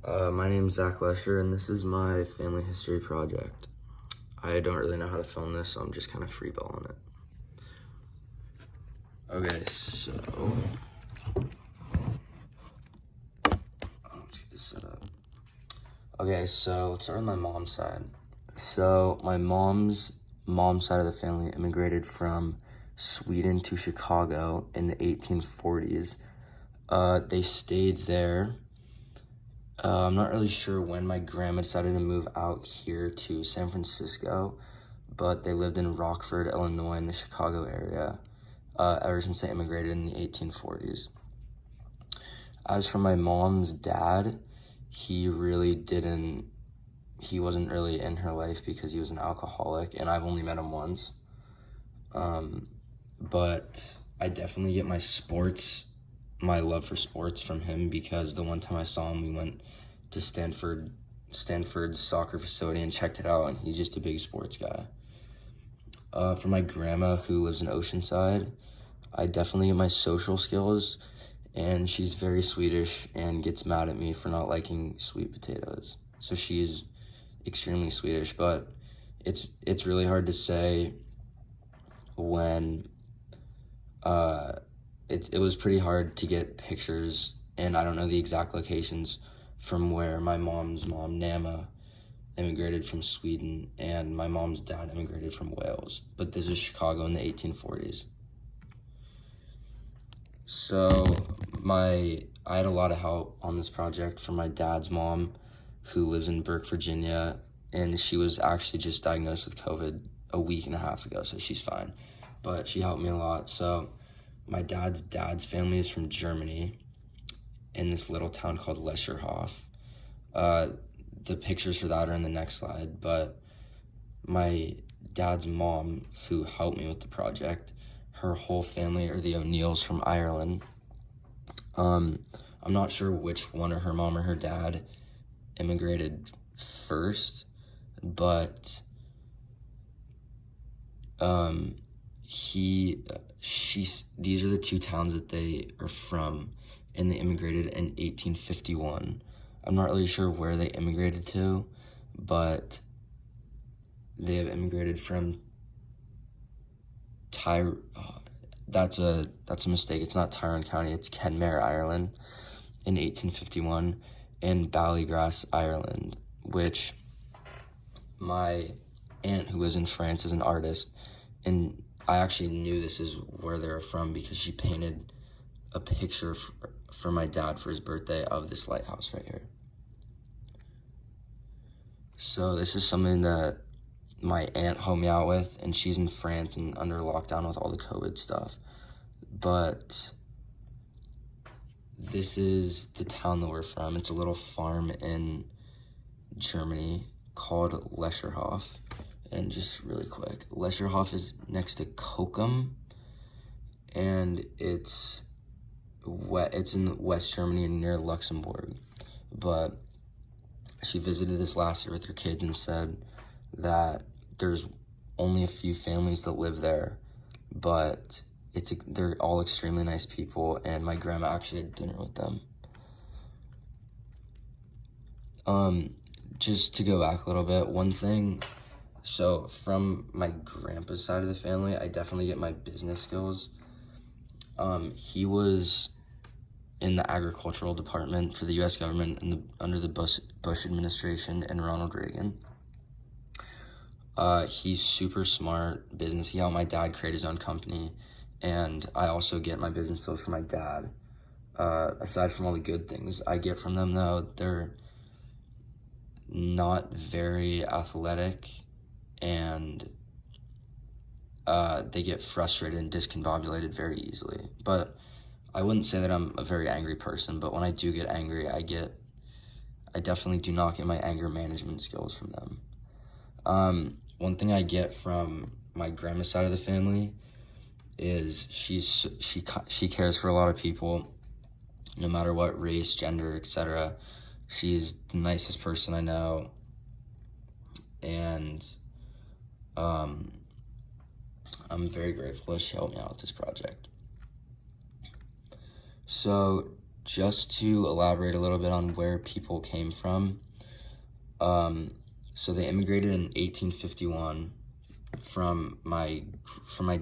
My name's Zach Lesher, and this is my family history project. I don't really know how to film this, so I'm just kind of freeballing it. Okay, so let's get this set up. Okay, so let's start with my mom's side. So my mom's side of the family immigrated from Sweden to Chicago in the 1840s. They stayed there. I'm not really sure when my grandma decided to move out here to San Francisco, but they lived in Rockford, Illinois, in the Chicago area ever since they immigrated in the 1840s. As for my mom's dad, he wasn't really in her life because he was an alcoholic, and I've only met him once. But I definitely get my love for sports from him, because the one time I saw him, we went to Stanford's soccer facility and checked it out, and he's just a big sports guy. For my grandma, who lives in Oceanside, I definitely get my social skills, and she's very Swedish and gets mad at me for not liking sweet potatoes. So she's extremely Swedish, but it's really hard to say when it was pretty hard to get pictures, and I don't know the exact locations from where my mom's mom, Nama, immigrated from Sweden, and my mom's dad immigrated from Wales. But this is Chicago in the 1840s. So I had a lot of help on this project from my dad's mom, who lives in Burke, Virginia, and she was actually just diagnosed with COVID a week and a half ago, so she's fine. But she helped me a lot. So my dad's family is from Germany, in this little town called Lescherhof. The pictures for that are in the next slide, but my dad's mom, who helped me with the project, her whole family are the O'Neills from Ireland. I'm not sure which one, or her mom or her dad, immigrated first, but these are the two towns that they are from, and they immigrated in 1851. I'm not really sure where they immigrated to, but they have immigrated from that's a mistake. It's not Tyrone County, it's Kenmare, Ireland, in 1851, and Ballygrass, Ireland, which my aunt, who lives in France, is an artist, and I actually knew this is where they're from because she painted a picture for my dad for his birthday of this lighthouse right here. So this is something that my aunt helped me out with, and she's in France and under lockdown with all the COVID stuff. But this is the town that we're from. It's a little farm in Germany called Lescherhof. And just really quick, Lescherhof is next to Kochum, and it's in West Germany and near Luxembourg. But she visited this last year with her kids and said that there's only a few families that live there, but they're all extremely nice people, and my grandma actually had dinner with them. Just to go back a little bit, one thing, so from my grandpa's side of the family, I definitely get my business skills. He was in the agricultural department for the U.S. government under the Bush administration and Ronald Reagan. He's super smart business. He helped my dad create his own company, and I also get my business skills from my dad. Aside from all the good things I get from them, though, they're not very athletic, and they get frustrated and discombobulated very easily. But I wouldn't say that I'm a very angry person, but when I do get angry, I definitely do not get my anger management skills from them. One thing I get from my grandma's side of the family is she cares for a lot of people, no matter what race, gender, etc. She's the nicest person I know, and I'm very grateful that she helped me out with this project. So just to elaborate a little bit on where people came from, so they immigrated in 1851 from my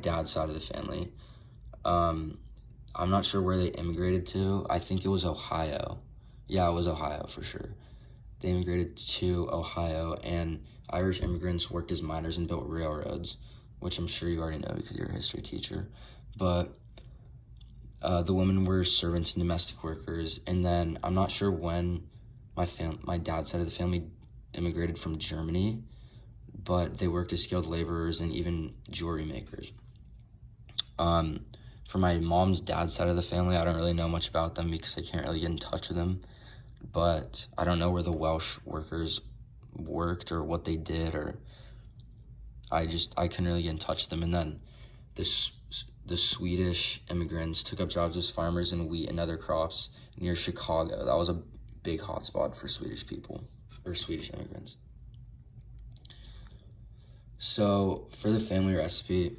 dad's side of the family. I'm not sure where they immigrated to. I think it was Ohio. Yeah, it was Ohio for sure. They immigrated to Ohio, and Irish immigrants worked as miners and built railroads, which I'm sure you already know because you're a history teacher. But the women were servants and domestic workers. And then I'm not sure when my dad's side of the family immigrated from Germany, but they worked as skilled laborers and even jewelry makers. For my mom's dad's side of the family, I don't really know much about them because I can't really get in touch with them. But I don't know where the Welsh workers worked or what they did, or I couldn't really get in touch with them. And then the Swedish immigrants took up jobs as farmers in wheat and other crops near Chicago. That was a big hotspot for Swedish people, or Swedish immigrants. So for the family recipe,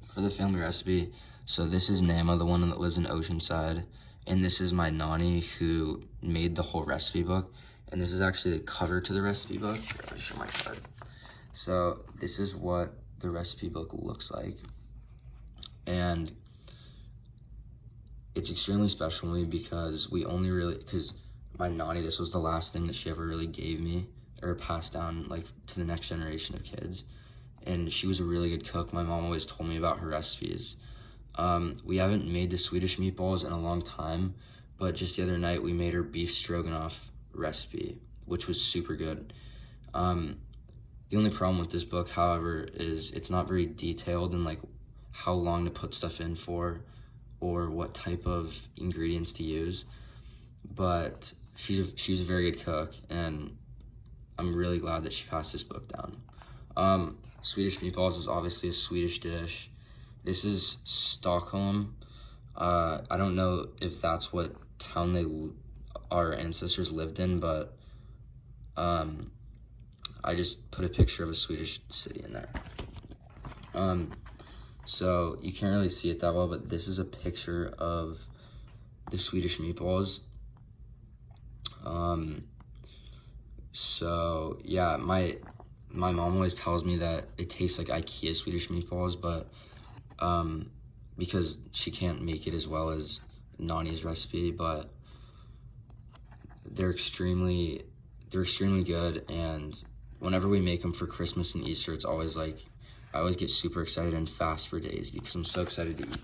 For the family recipe, so this is Nama, the one that lives in Oceanside, and this is my nanny who made the whole recipe book, and this is actually the cover to the recipe book. Here, I'll show my card. So this is what the recipe book looks like, and it's extremely special to me because my nanny, this was the last thing that she ever really gave me or passed down like to the next generation of kids. And she was a really good cook. My mom always told me about her recipes. We haven't made the Swedish meatballs in a long time, but just the other night we made her beef stroganoff recipe, which was super good. The only problem with this book, however, is it's not very detailed in like how long to put stuff in for or what type of ingredients to use. But she's a very good cook, and I'm really glad that she passed this book down. Swedish meatballs is obviously a Swedish dish. This is Stockholm. I don't know if that's what town our ancestors lived in, but I just put a picture of a Swedish city in there. So you can't really see it that well, but this is a picture of the Swedish meatballs. So yeah, my mom always tells me that it tastes like IKEA Swedish meatballs, but because she can't make it as well as Nani's recipe, but they're extremely good. And whenever we make them for Christmas and Easter, it's always like I always get super excited and fast for days because I'm so excited to eat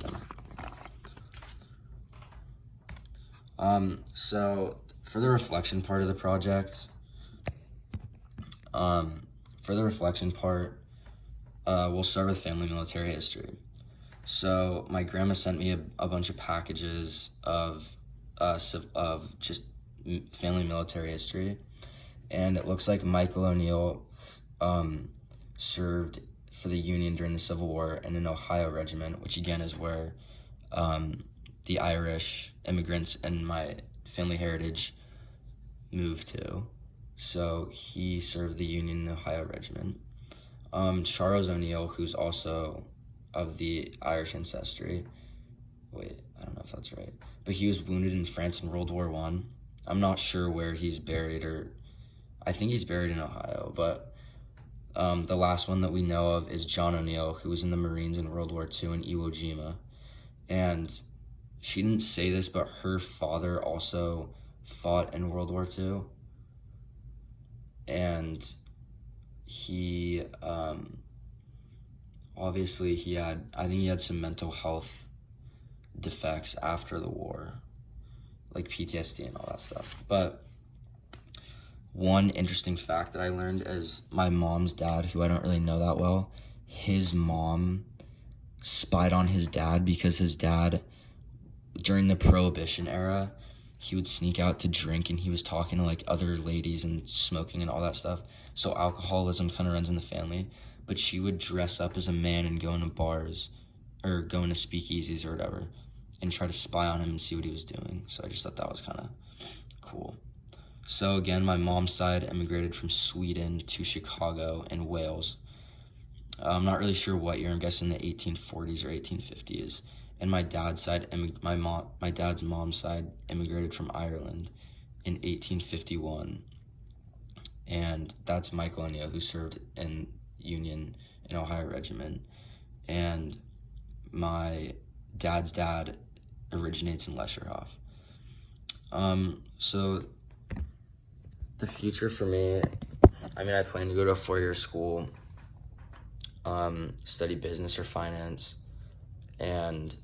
them. So for the reflection part of the project, we'll start with family military history. So my grandma sent me a bunch of packages of just family military history, and it looks like Michael O'Neill served for the Union during the Civil War in an Ohio regiment, which again is where the Irish immigrants and my family heritage moved to. So he served the Union Ohio Regiment. Charles O'Neill, who's also of the Irish ancestry. Wait, I don't know if that's right. But he was wounded in France in World War I. I'm not sure where he's buried, or I think he's buried in Ohio. But the last one that we know of is John O'Neill, who was in the Marines in World War II in Iwo Jima. And she didn't say this, but her father also fought in World War II. And he, obviously I think he had some mental health defects after the war, like PTSD and all that stuff. But one interesting fact that I learned is my mom's dad, who I don't really know that well, his mom spied on his dad because his dad, during the Prohibition era, he would sneak out to drink and he was talking to like other ladies and smoking and all that stuff. So alcoholism kind of runs in the family. But she would dress up as a man and go into bars or go into speakeasies or whatever and try to spy on him and see what he was doing. So I just thought that was kind of cool. So again, my mom's side immigrated from Sweden to Chicago and Wales. I'm not really sure what year. I'm guessing the 1840s or 1850s. and my dad's mom's side immigrated from Ireland in 1851, and that's Michael O'Neill, who served in Union and Ohio Regiment, and my dad's dad originates in Lescherhoff. So the future for me, I mean, I plan to go to a 4-year school, study business or finance, and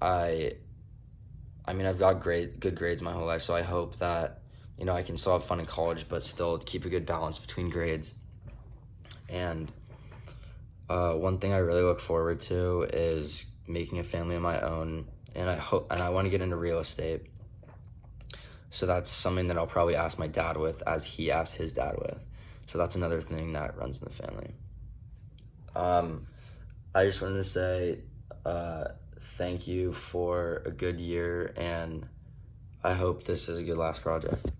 I mean, I've got good grades my whole life, so I hope that, you know, I can still have fun in college, but still keep a good balance between grades. And one thing I really look forward to is making a family of my own, and I want to get into real estate. So that's something that I'll probably ask my dad with, as he asked his dad with. So that's another thing that runs in the family. I just wanted to say thank you for a good year, and I hope this is a good last project.